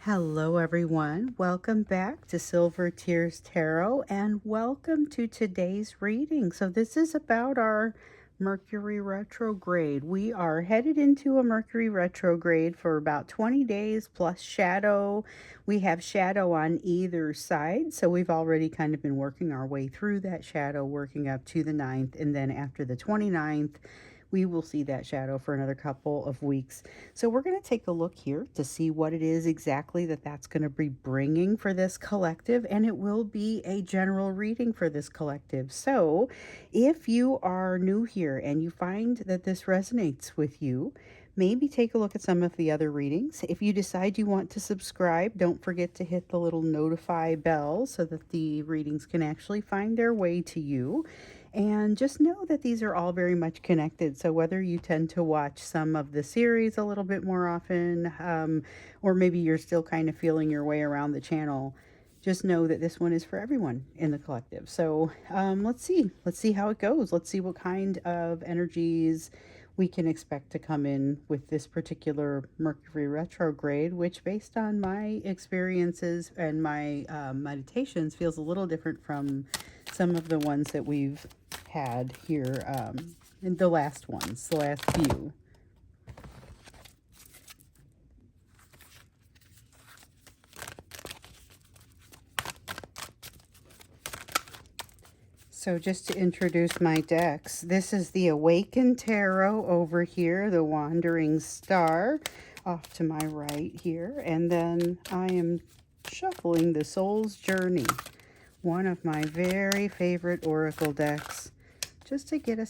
Hello, everyone. Welcome back to Silver Tears Tarot and welcome to today's reading. So, this is about our Mercury retrograde. We are headed into a Mercury retrograde for about 20 days plus shadow. We have shadow on either side. So, we've already kind of been working our way through that shadow, working up to the 9th. And then after the 29th, we will see that shadow for another couple of weeks. So we're going to take a look here to see what it is exactly that's going to be bringing for this collective, and it will be a general reading for this collective. So if you are new here and you find that this resonates with you, maybe take a look at some of the other readings. If you decide you want to subscribe, don't forget to hit the little notify bell so that the readings can actually find their way to you. And just know that these are all very much connected. So whether you tend to watch some of the series a little bit more often, or maybe you're still kind of feeling your way around the channel, just know that this one is for everyone in the collective. So let's see how it goes. Let's see what kind of energies we can expect to come in with this particular Mercury retrograde, which based on my experiences and my meditations feels a little different from some of the ones that we've had here in the last few. So just to introduce my decks, this is the Awakened Tarot over here, the Wandering Star off to my right here, and then I am shuffling the Soul's Journey, one of my very favorite oracle decks, just to get a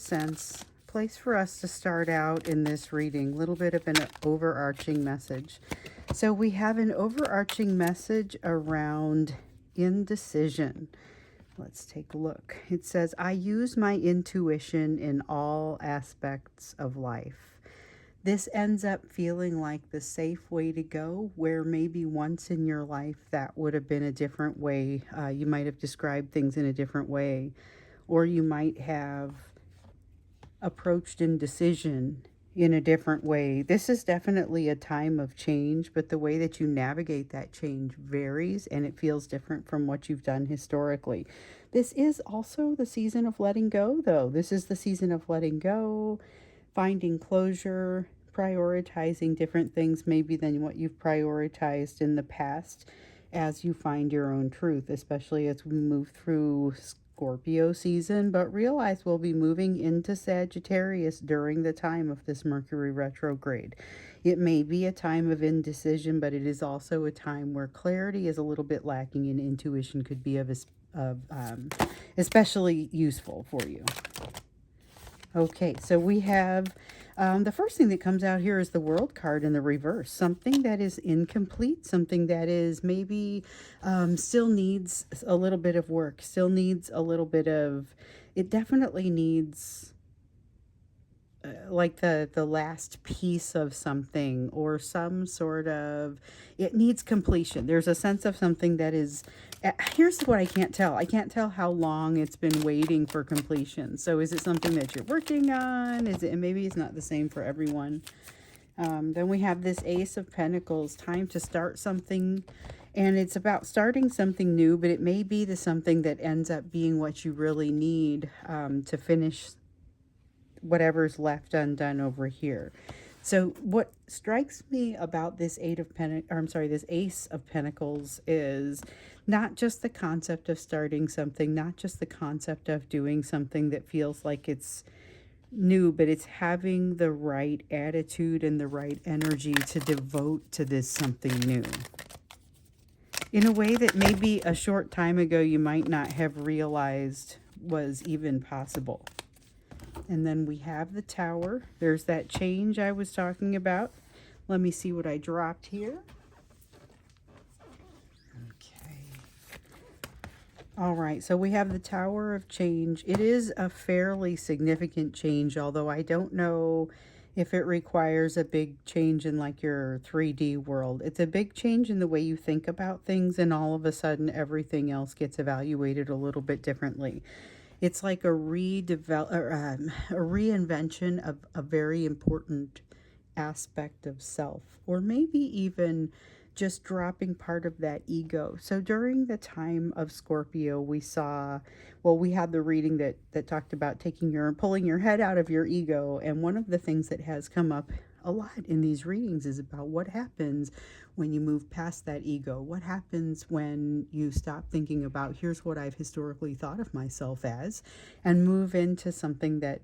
place for us to start out in this reading, a little bit of an overarching message. So we have an overarching message around indecision. Let's take a look. It says, I use my intuition in all aspects of life. This ends up feeling like the safe way to go, where maybe once in your life that would have been a different way. You might have described things in a different way, or you might have approached indecision in a different way. This is definitely a time of change, but the way that you navigate that change varies and it feels different from what you've done historically. This is also the season of letting go, though. This is the season of letting go, finding closure, prioritizing different things maybe than what you've prioritized in the past as you find your own truth, especially as we move through Scorpio season, but realize we'll be moving into Sagittarius during the time of this Mercury retrograde. It may be a time of indecision, but it is also a time where clarity is a little bit lacking and intuition could be especially useful for you. Okay, so we have the first thing that comes out here is the World card in the reverse. Something that is incomplete, something that is maybe still needs a little bit of work, still needs a little bit of, it definitely needs like the last piece of something or some sort of, it needs completion. There's a sense of something that is, here's what I can't tell. I can't tell how long it's been waiting for completion. So is it something that you're working on? Is it, and maybe it's not the same for everyone. Then we have this Ace of Pentacles, time to start something. And it's about starting something new, but it may be the something that ends up being what you really need to finish whatever's left undone over here. So what strikes me about this this Ace of Pentacles is not just the concept of starting something, not just the concept of doing something that feels like it's new, but it's having the right attitude and the right energy to devote to this something new in a way that maybe a short time ago you might not have realized was even possible. And then we have the Tower. There's that change I was talking about. Let me see what I dropped here. Okay. All right, so we have the Tower of Change. It is a fairly significant change, although I don't know if it requires a big change in like your 3D world. It's a big change in the way you think about things, and all of a sudden everything else gets evaluated a little bit differently. It's like a reinvention of a very important aspect of self, or maybe even just dropping part of that ego. So during the time of Scorpio, we saw, well, we had the reading that talked about pulling your head out of your ego. And one of the things that has come up a lot in these readings is about what happens when you move past that ego. What happens when you stop thinking about, here's what I've historically thought of myself as, and move into something that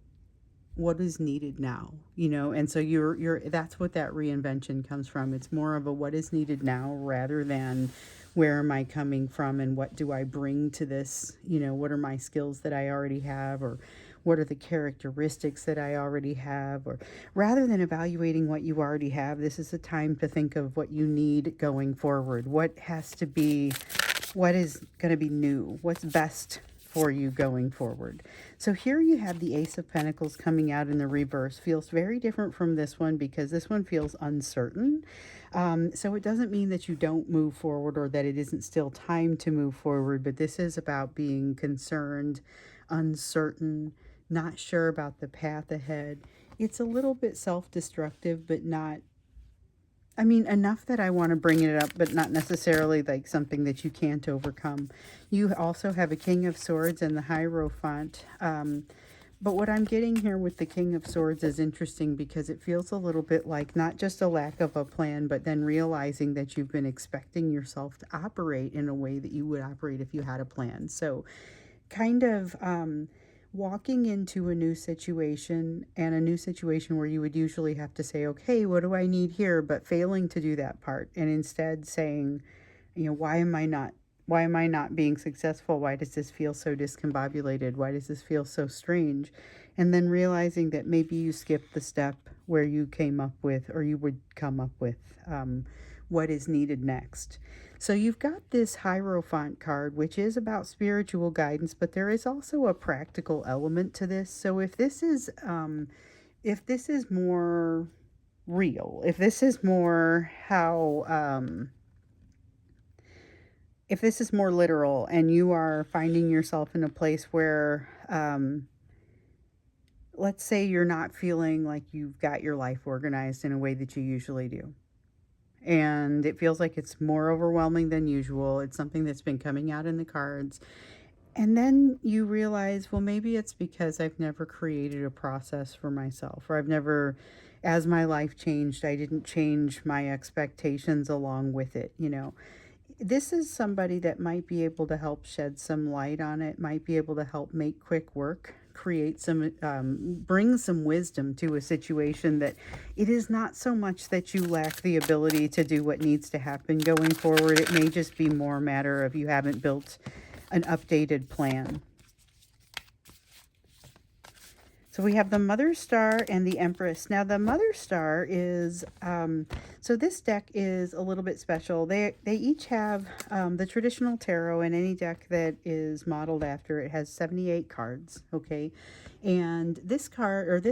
what is needed now, and so you're that's what that reinvention comes from. It's more of a what is needed now rather than where am I coming from and what do I bring to this, what are my skills that I already have, or what are the characteristics that I already have, or rather than evaluating what you already have, this is a time to think of what you need going forward. What has to be, what is going to be new, what's best for you going forward. So here you have the Ace of Pentacles coming out in the reverse. Feels very different from this one because this one feels uncertain. So it doesn't mean that you don't move forward or that it isn't still time to move forward, but this is about being concerned, uncertain, not sure about the path ahead. It's a little bit self-destructive, but not, enough that I want to bring it up, but not necessarily like something that you can't overcome. You also have a King of Swords and the Hierophant. But what I'm getting here with the King of Swords is interesting because it feels a little bit like not just a lack of a plan, but then realizing that you've been expecting yourself to operate in a way that you would operate if you had a plan. So kind of walking into a new situation, and a new situation where you would usually have to say, okay, what do I need here? But failing to do that part and instead saying, why am I not being successful? Why does this feel so discombobulated? Why does this feel so strange? And then realizing that maybe you skipped the step where you came up with, or you would come up with, what is needed next. So you've got this Hierophant card, which is about spiritual guidance, but there is also a practical element to this. So if this is more real, if this is more if this is more literal, and you are finding yourself in a place where, let's say you're not feeling like you've got your life organized in a way that you usually do, and it feels like it's more overwhelming than usual. It's something that's been coming out in the cards. And then you realize, well, maybe it's because I've never created a process for myself, or I've never, as my life changed, I didn't change my expectations along with it. This is somebody that might be able to help shed some light on it, might be able to help make quick work, create some, bring some wisdom to a situation that it is not so much that you lack the ability to do what needs to happen going forward. It may just be more a matter of you haven't built an updated plan. So we have the Mother Star and the Empress. Now the Mother Star is, so this deck is a little bit special. They each have the traditional tarot, and any deck that is modeled after it has 78 cards, okay? And this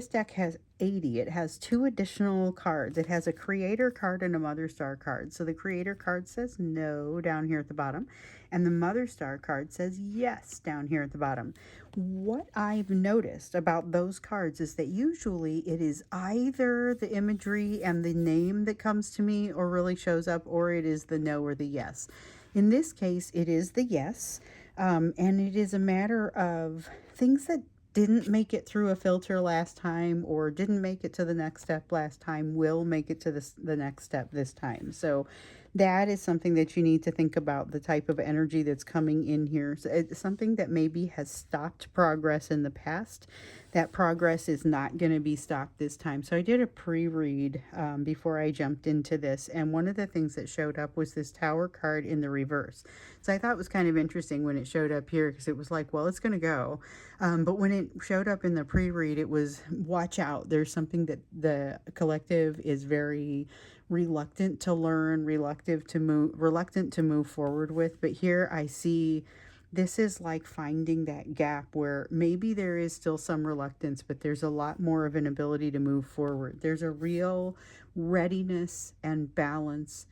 deck has 80. It has 2 additional cards. It has a Creator card and a Mother Star card. So the Creator card says no down here at the bottom, and the Mother Star card says yes down here at the bottom. What I've noticed about those cards is that usually it is either the imagery and the name that comes to me or really shows up, or it is the no or the yes. In this case, it is the yes, and it is a matter of things that didn't make it through a filter last time, or didn't make it to the next step last time, will make it to the next step this time. So that is something that you need to think about, the type of energy that's coming in here. So it's something that maybe has stopped progress in the past. That progress is not going to be stopped this time. So I did a pre-read before I jumped into this, and one of the things that showed up was this Tower card in the reverse. So I thought it was kind of interesting when it showed up here, because it was like, well, it's going to go. But when it showed up in the pre-read, it was, watch out. There's something that the collective is very reluctant to learn, reluctant to move forward with. But here I see this is like finding that gap where maybe there is still some reluctance, but there's a lot more of an ability to move forward. There's a real readiness and balance,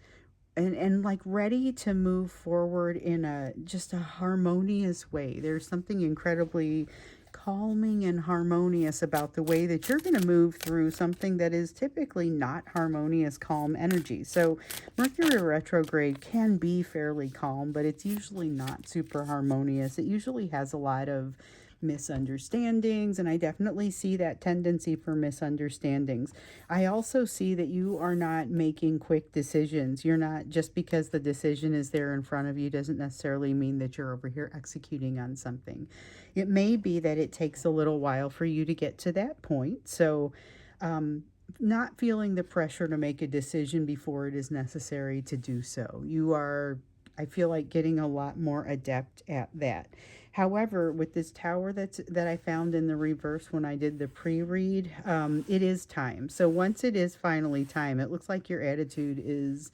and like ready to move forward in just a harmonious way. There's something incredibly calming and harmonious about the way that you're going to move through something that is typically not harmonious, calm energy. So Mercury retrograde can be fairly calm, but it's usually not super harmonious. It usually has a lot of misunderstandings, and I definitely see that tendency for misunderstandings. I also see that you are not making quick decisions. You're not, just because the decision is there in front of you doesn't necessarily mean that you're over here executing on something. It may be that it takes a little while for you to get to that point. So not feeling the pressure to make a decision before it is necessary to do so. You are, I feel like, getting a lot more adept at that. However, with this tower that I found in the reverse when I did the pre-read, it is time. So once it is finally time, it looks like your attitude is,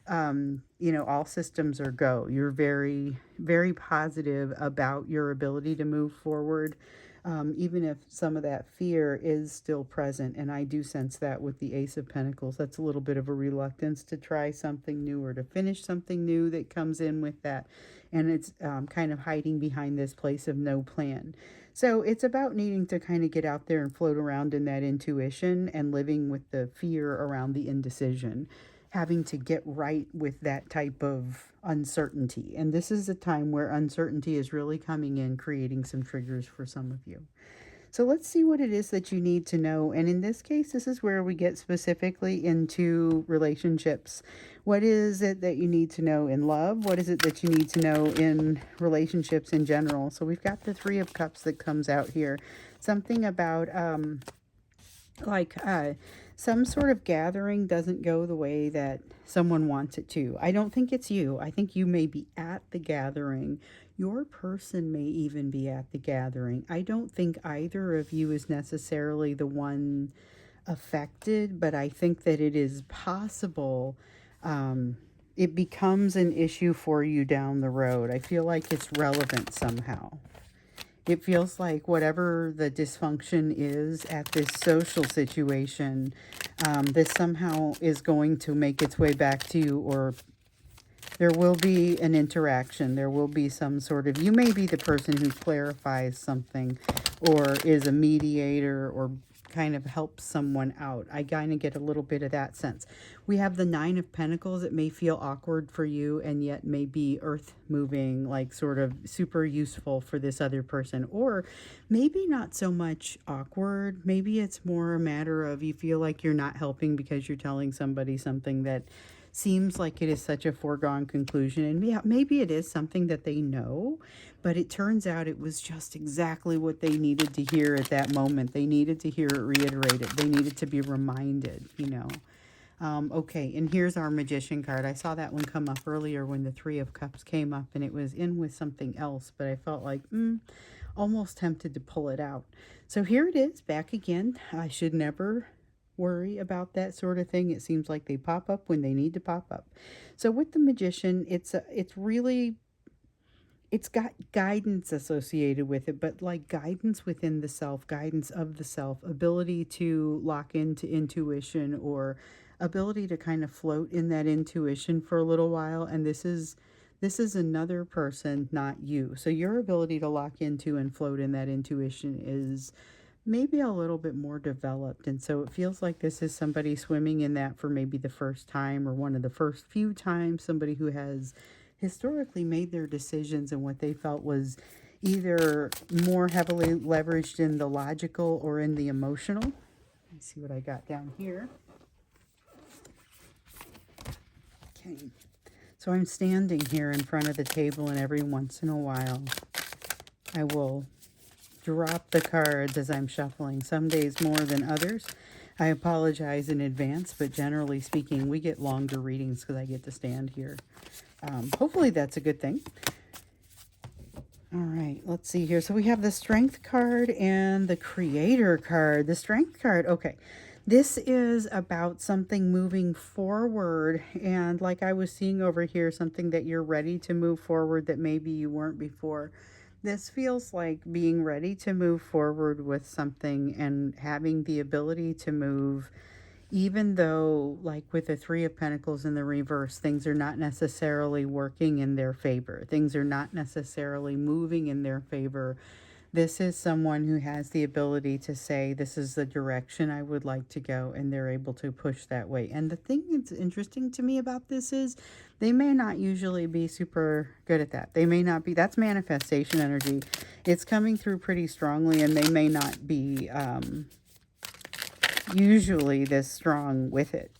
all systems are go. You're very, very positive about your ability to move forward, even if some of that fear is still present. And I do sense that with the Ace of Pentacles. That's a little bit of a reluctance to try something new or to finish something new that comes in with that. And it's kind of hiding behind this place of no plan. So it's about needing to kind of get out there and float around in that intuition and living with the fear around the indecision, having to get right with that type of uncertainty. And this is a time where uncertainty is really coming in, creating some triggers for some of you. So let's see what it is that you need to know. And in this case, this is where we get specifically into relationships. What is it that you need to know in love? What is it that you need to know in relationships in general? So we've got the Three of Cups that comes out here. Something about some sort of gathering doesn't go the way that someone wants it to. I don't think it's you. I think you may be at the gathering. Your person may even be at the gathering. I don't think either of you is necessarily the one affected, but I think that it is possible it becomes an issue for you down the road. I feel like it's relevant somehow. It feels like whatever the dysfunction is at this social situation, this somehow is going to make its way back to you, or there will be an interaction. There will be some sort of, you may be the person who clarifies something or is a mediator or kind of helps someone out. I kind of get a little bit of that sense. We have the Nine of Pentacles. It may feel awkward for you and yet may be earth moving, like sort of super useful for this other person. Or maybe not so much awkward. Maybe it's more a matter of you feel like you're not helping because you're telling somebody something that seems like it is such a foregone conclusion. And yeah, maybe it is something that they know, but it turns out it was just exactly what they needed to hear at that moment. They needed to hear it reiterated. They needed to be reminded, Okay, and here's our Magician card. I saw that one come up earlier when the Three of Cups came up, and it was in with something else, but I felt like, almost tempted to pull it out. So here it is, back again. I should never worry about that sort of thing. It seems like they pop up when they need to pop up. So with the Magician, it's got guidance associated with it, but like guidance within the self, guidance of the self, ability to lock into intuition, or ability to kind of float in that intuition for a little while. And this is another person, not you. So your ability to lock into and float in that intuition is maybe a little bit more developed. And so it feels like this is somebody swimming in that for maybe the first time or one of the first few times, somebody who has historically made their decisions and what they felt was either more heavily leveraged in the logical or in the emotional. Let me see what I got down here. Okay. So I'm standing here in front of the table, and every once in a while I will drop the cards as I'm shuffling, some days more than others. I apologize in advance, but generally speaking, we get longer readings because I get to stand here. Hopefully that's a good thing. All right, let's see here. So we have the Strength card and the Creator card. The Strength card, okay. This is about something moving forward, and like I was seeing over here, something that you're ready to move forward that maybe you weren't before. This feels like being ready to move forward with something and having the ability to move, even though, like with the Three of Pentacles in the reverse, things are not necessarily working in their favor. Things are not necessarily moving in their favor. This is someone who has the ability to say, this is the direction I would like to go, and they're able to push that way. And the thing that's interesting to me about this is they may not usually be super good at that. They may not be, that's manifestation energy. It's coming through pretty strongly, and they may not be usually this strong with it.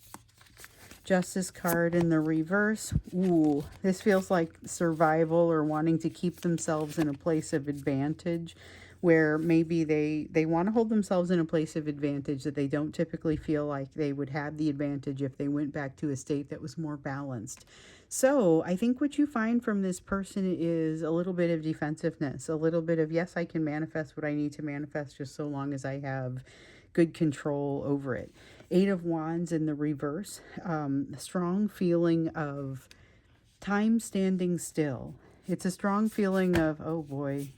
Justice card in the reverse. Ooh, this feels like survival or wanting to keep themselves in a place of advantage, where maybe they want to hold themselves in a place of advantage that they don't typically feel like they would have the advantage if they went back to a state that was more balanced. So I think what you find from this person is a little bit of defensiveness, a little bit of, yes, I can manifest what I need to manifest just so long as I have good control over it. Eight of Wands in the reverse. A strong feeling of time standing still. It's a strong feeling of, oh boy,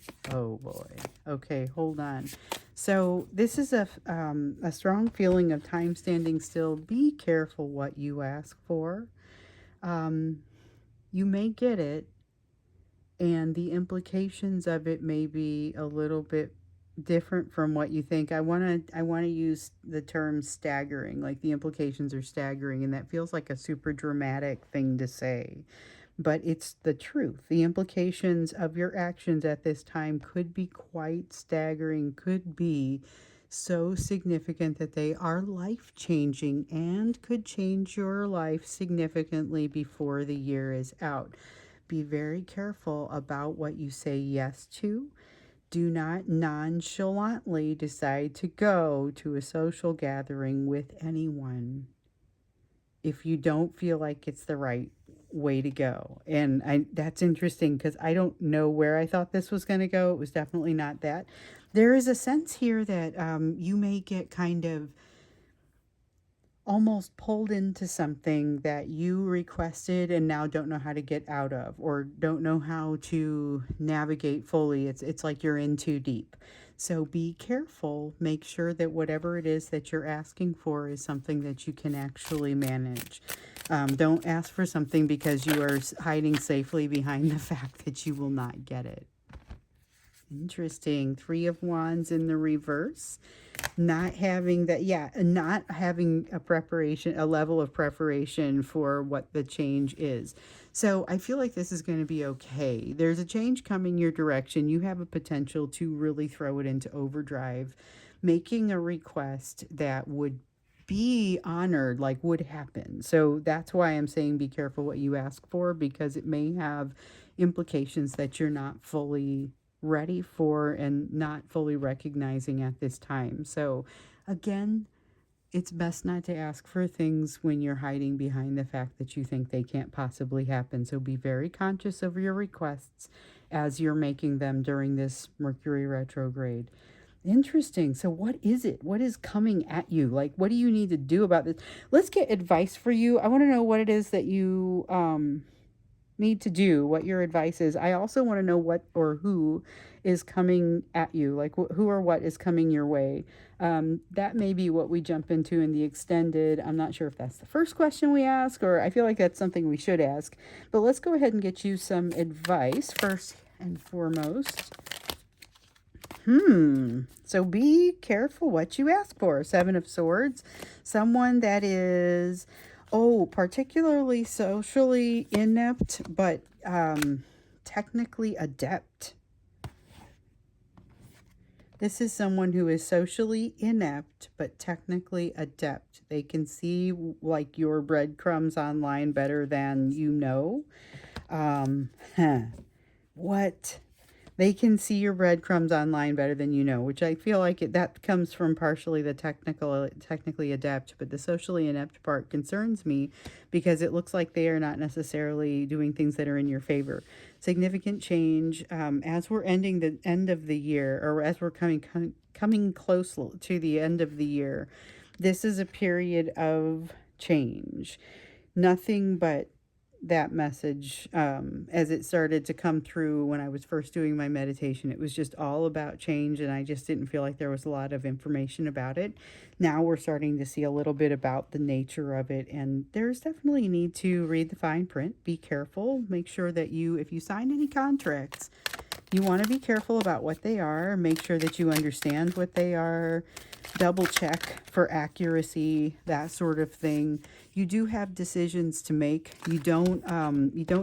okay, hold on. So this is a strong feeling of time standing still. Be careful what you ask for. You may get it, and the implications of it may be a little bit different from what you think. I want to use the term staggering, like the implications are staggering, and that feels like a super dramatic thing to say, but it's the truth. The implications of your actions at this time could be quite staggering, could be so significant that they are life-changing and could change your life significantly before the year is out. Be very careful about what you say yes to. Do not nonchalantly decide to go to a social gathering with anyone if you don't feel like it's the right way to go. And that's interesting because I don't know where I thought this was going to go. It was definitely not that. There is a sense here that you may get kind of almost pulled into something that you requested and now don't know how to get out of, or don't know how to navigate fully. It's like you're in too deep. So be careful. Make sure that whatever it is that you're asking for is something that you can actually manage. Don't ask for something because you are hiding safely behind the fact that you will not get it. Interesting. Three of Wands in the reverse. Not having that, not having a level of preparation for what the change is. So I feel like this is going to be okay. There's a change coming your direction. You have a potential to really throw it into overdrive, making a request that would be honored, like would happen. So that's why I'm saying be careful what you ask for, because it may have implications that you're not fully ready for and not fully recognizing at this time. So again, it's best not to ask for things when you're hiding behind the fact that you think they can't possibly happen. So be very conscious of your requests as you're making them during this Mercury retrograde. Interesting. So what is it? What is coming at you? Like, what do you need to do about this? Let's get advice for you. I want to know what it is that you need to do, what your advice is. I also want to know what or who is coming at you, like who or what is coming your way. That may be what we jump into in the extended. I'm not sure if that's the first question we ask, or I feel like that's something we should ask. But let's go ahead and get you some advice first and foremost. So be careful what you ask for. Seven of Swords. Someone that is, particularly socially inept, but technically adept. This is someone who is socially inept, but technically adept. They can see like your breadcrumbs online better than you know. What? They can see your breadcrumbs online better than you know, which I feel like that comes from partially the technically adept, but the socially inept part concerns me because it looks like they are not necessarily doing things that are in your favor. Significant change as we're ending the end of the year, or as we're coming close to the end of the year. This is a period of change. Nothing but that message as it started to come through when I was first doing my meditation. It was just all about change, and I just didn't feel like there was a lot of information about it. Now we're starting to see a little bit about the nature of it, and there's definitely a need to read the fine print. Be careful. Make sure that if you sign any contracts, You want to be careful about what they are, make sure that you understand what they are, double check for accuracy, that sort of thing. You do have decisions to make. You don't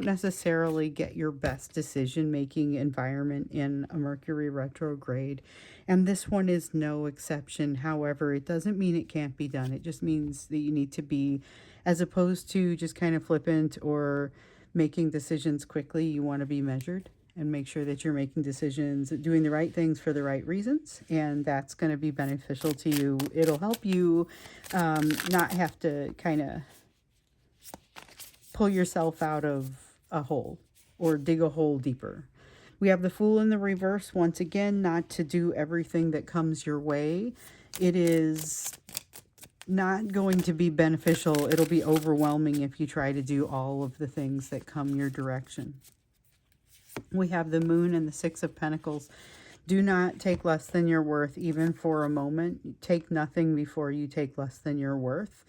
necessarily get your best decision making environment in a Mercury retrograde, and this one is no exception. However, it doesn't mean it can't be done. It just means that you need to be, as opposed to just kind of flippant or making decisions quickly, you want to be measured and make sure that you're making decisions, doing the right things for the right reasons, and that's going to be beneficial to you. It'll help you not have to kind of pull yourself out of a hole or dig a hole deeper. We have the Fool in the reverse. Once again, not to do everything that comes your way. It is not going to be beneficial. It'll be overwhelming if you try to do all of the things that come your direction. We have the Moon and the Six of Pentacles. Do not take less than your worth, even for a moment. Take nothing before you take less than your worth.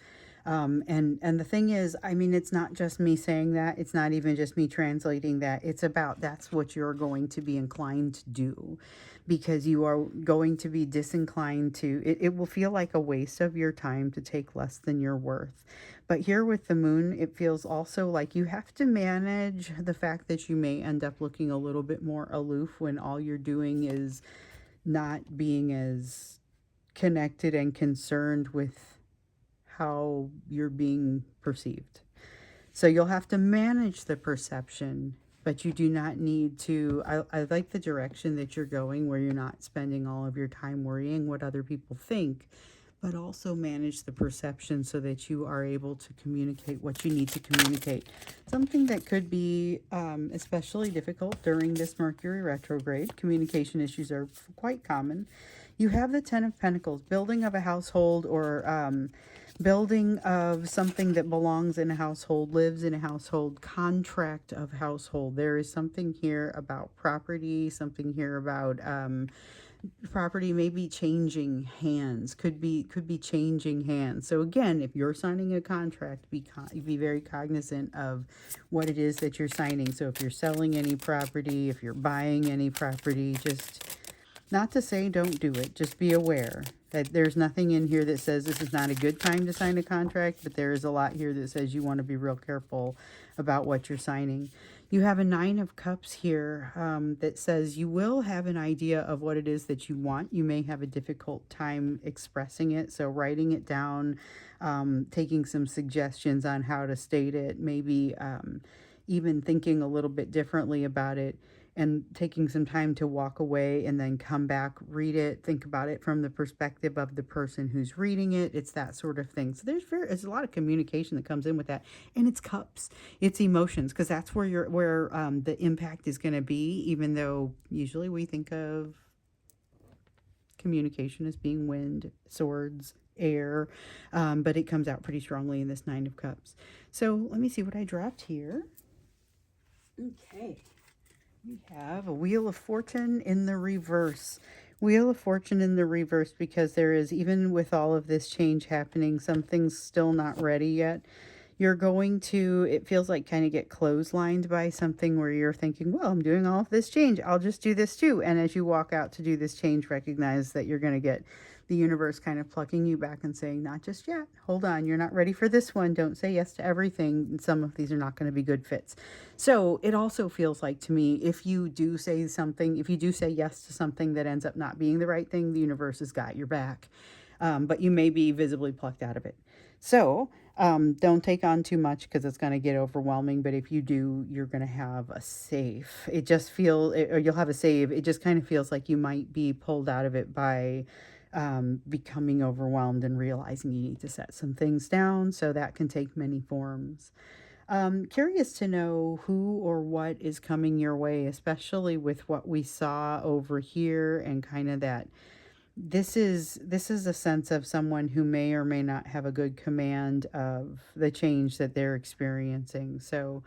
And the thing is, I mean, it's not just me saying that. It's not even just me translating that. It's about that's what you're going to be inclined to do, because you are going to be disinclined to, it will feel like a waste of your time to take less than your worth. But here with the Moon, it feels also like you have to manage the fact that you may end up looking a little bit more aloof when all you're doing is not being as connected and concerned with how you're being perceived. So you'll have to manage the perception, but you do not need to. I like the direction that you're going, where you're not spending all of your time worrying what other people think, but also manage the perception so that you are able to communicate what you need to communicate. Something that could be especially difficult during this Mercury retrograde. Communication issues are quite common. You have the Ten of Pentacles, building of a household, or building of something that belongs in a household, lives in a household, contract of household. There is something here about property, something here about property maybe changing hands, could be changing hands. So again, if you're signing a contract, be very cognizant of what it is that you're signing. So if you're selling any property, if you're buying any property, just not to say don't do it, just be aware that there's nothing in here that says this is not a good time to sign a contract, but there is a lot here that says you want to be real careful about what you're signing. You have a Nine of Cups here that says you will have an idea of what it is that you want. You may have a difficult time expressing it, so writing it down, taking some suggestions on how to state it, maybe even thinking a little bit differently about it, and taking some time to walk away and then come back, read it, think about it from the perspective of the person who's reading it. It's that sort of thing. So there's a lot of communication that comes in with that, and it's cups, it's emotions, because that's where the impact is going to be. Even though usually we think of communication as being wind, swords, air, but it comes out pretty strongly in this Nine of Cups. So let me see what I dropped here. Okay. We have a Wheel of Fortune in the reverse. Wheel of Fortune in the reverse, because there is, even with all of this change happening, something's still not ready yet. You're going to, it feels like, kind of get clotheslined by something where you're thinking, well, I'm doing all of this change, I'll just do this too. And as you walk out to do this change, recognize that you're going to get the universe kind of plucking you back and saying, not just yet, hold on, you're not ready for this one, don't say yes to everything. Some of these are not going to be good fits. So it also feels like, to me, if you do say yes to something that ends up not being the right thing, the universe has got your back. But you may be visibly plucked out of it. So don't take on too much, because it's going to get overwhelming. But if you do, you're going to have a save. Or you'll have a save. It just kind of feels like you might be pulled out of it by becoming overwhelmed and realizing you need to set some things down. So that can take many forms. Curious to know who or what is coming your way, especially with what we saw over here, and kind of that this is a sense of someone who may or may not have a good command of the change that they're experiencing. So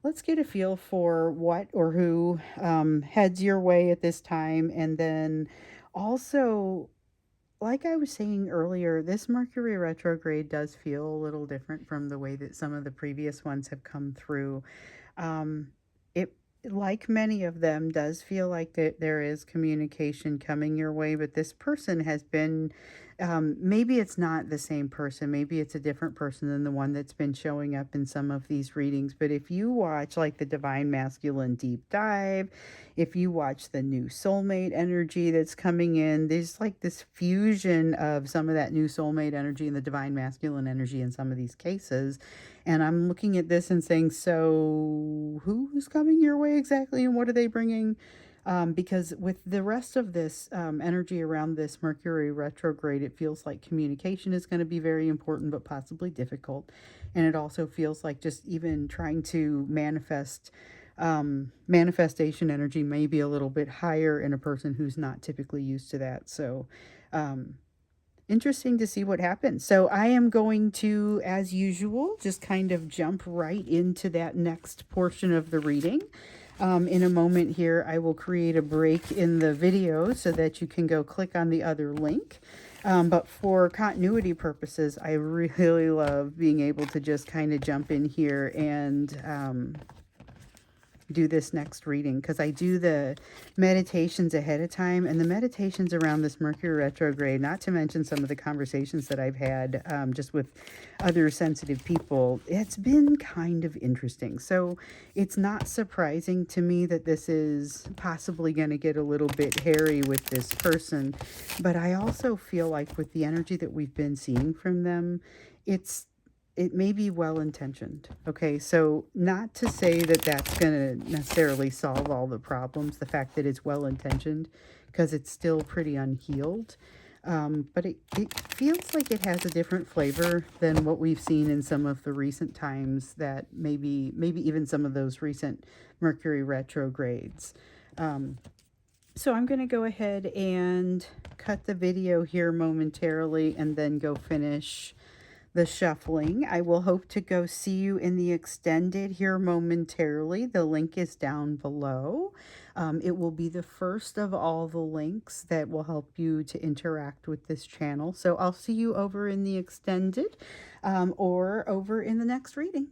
let's get a feel for what or who heads your way at this time. And then also, like I was saying earlier, this Mercury retrograde does feel a little different from the way that some of the previous ones have come through. It like many of them, does feel like that there is communication coming your way, but this person has been, maybe it's not the same person, maybe it's a different person than the one that's been showing up in some of these readings. But if you watch like the Divine Masculine Deep Dive, if you watch the new soulmate energy that's coming in, there's like this fusion of some of that new soulmate energy and the Divine Masculine energy in some of these cases. And I'm looking at this and saying, so who's coming your way exactly, and what are they bringing? Because with the rest of this energy around this Mercury retrograde, it feels like communication is going to be very important, but possibly difficult. And it also feels like just even trying to manifest, manifestation energy may be a little bit higher in a person who's not typically used to that. So, interesting to see what happens. So I am going to, as usual, just kind of jump right into that next portion of the reading. In a moment here, I will create a break in the video so that you can go click on the other link. But for continuity purposes, I really love being able to just kind of jump in here and do this next reading, because I do the meditations ahead of time, and the meditations around this Mercury retrograde, not to mention some of the conversations that I've had just with other sensitive people, it's been kind of interesting. So it's not surprising to me that this is possibly going to get a little bit hairy with this person, but I also feel like with the energy that we've been seeing from them, it may be well-intentioned. Okay, so not to say that that's going to necessarily solve all the problems, the fact that it's well-intentioned, because it's still pretty unhealed. But it feels like it has a different flavor than what we've seen in some of the recent times, that maybe even some of those recent Mercury retrogrades. So I'm going to go ahead and cut the video here momentarily and then go finish the shuffling. I will hope to go see you in the extended here momentarily. The link is down below. It will be the first of all the links that will help you to interact with this channel. So I'll see you over in the extended or over in the next reading.